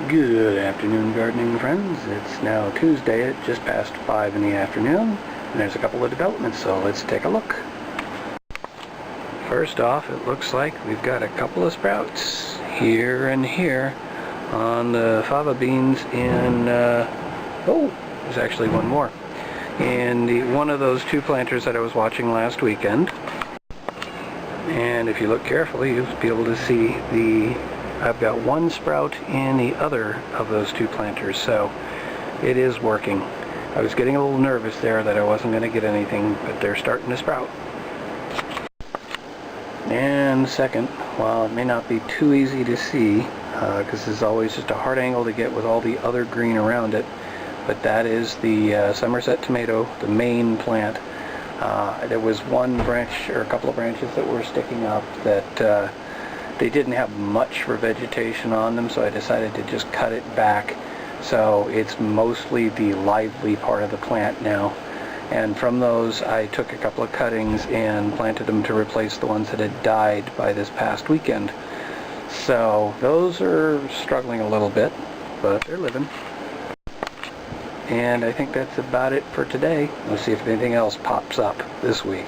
Good afternoon, gardening friends. It's now Tuesday at just past 5 in the afternoon, and there's a couple of developments, so let's take a look. First off, it looks like we've got a couple of sprouts here and here on the fava beans in, there's actually one more. In one of those two planters that I was watching last weekend. And if you look carefully, you'll be able to see I've got one sprout in the other of those two planters, so it is working. I was getting a little nervous there that I wasn't going to get anything, but they're starting to sprout. And second, while it may not be too easy to see, because this is always just a hard angle to get with all the other green around it, but that is the Somerset tomato, the main plant. There was one branch, or a couple of branches that were sticking up that they didn't have much for vegetation on them, so I decided to just cut it back. So it's mostly the lively part of the plant now. And from those, I took a couple of cuttings and planted them to replace the ones that had died by this past weekend. So those are struggling a little bit, but they're living. And I think that's about it for today. Let's see if anything else pops up this week.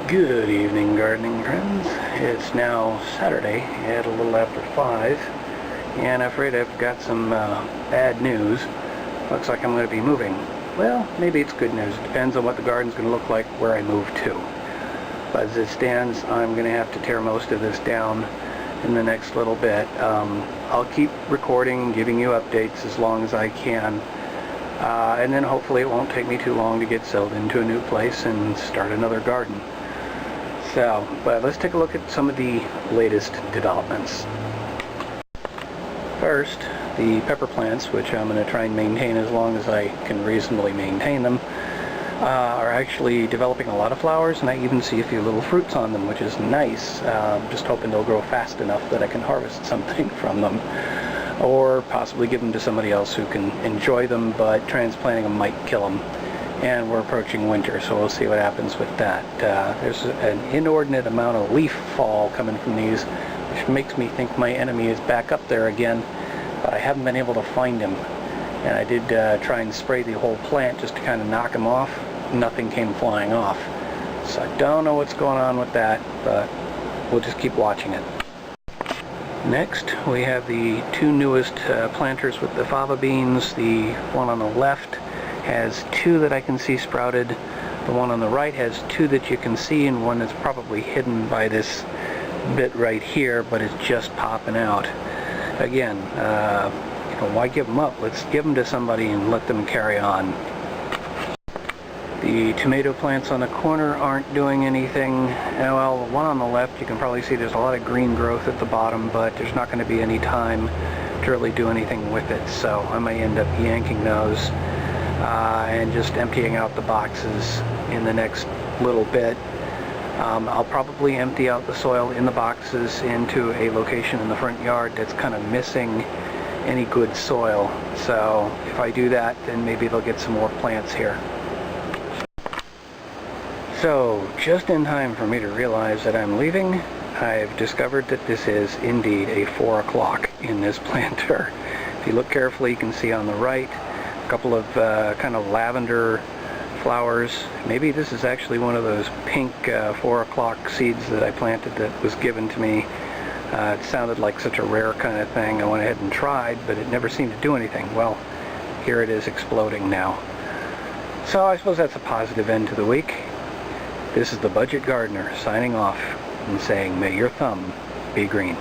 Good evening, gardening friends. It's now Saturday at a little after 5, and I'm afraid I've got some bad news. Looks like I'm going to be moving. Well, maybe it's good news. It depends on what the garden's going to look like where I move to. But as it stands, I'm going to have to tear most of this down in the next little bit. I'll keep recording, giving you updates as long as I can. And then hopefully it won't take me too long to get settled into a new place and start another garden. So, but let's take a look at some of the latest developments. First, the pepper plants, which I'm going to try and maintain as long as I can reasonably maintain them, are actually developing a lot of flowers, and I even see a few little fruits on them, which is nice. Just hoping they'll grow fast enough that I can harvest something from them, or possibly give them to somebody else who can enjoy them, but transplanting them might kill them. And we're approaching winter, so we'll see what happens with that. There's an inordinate amount of leaf fall coming from these, which makes me think my enemy is back up there again, but I haven't been able to find him. And I did try and spray the whole plant just to kind of knock him off. Nothing came flying off. So I don't know what's going on with that, but we'll just keep watching it. Next, we have the two newest planters with the fava beans. The one on the left has two that I can see sprouted. The one on the right has two that you can see, and one that's probably hidden by this bit right here, but it's just popping out. Again, why give them up? Let's give them to somebody and let them carry on. The tomato plants on the corner aren't doing anything. Well, the one on the left, you can probably see there's a lot of green growth at the bottom, but there's not going to be any time to really do anything with it, so I may end up yanking those and just emptying out the boxes in the next little bit. I'll probably empty out the soil in the boxes into a location in the front yard that's kind of missing any good soil. So if I do that, then maybe they'll get some more plants here. So just in time for me to realize that I'm leaving, I've discovered that this is indeed a 4 o'clock in this planter. If you look carefully, you can see on the right a couple of kind of lavender flowers. Maybe this is actually one of those pink 4 o'clock seeds that I planted that was given to me. It sounded like such a rare kind of thing. I went ahead and tried, but it never seemed to do anything. Well, here it is exploding now. So I suppose that's a positive end to the week. This is the Budget Gardener signing off and saying, may your thumb be green.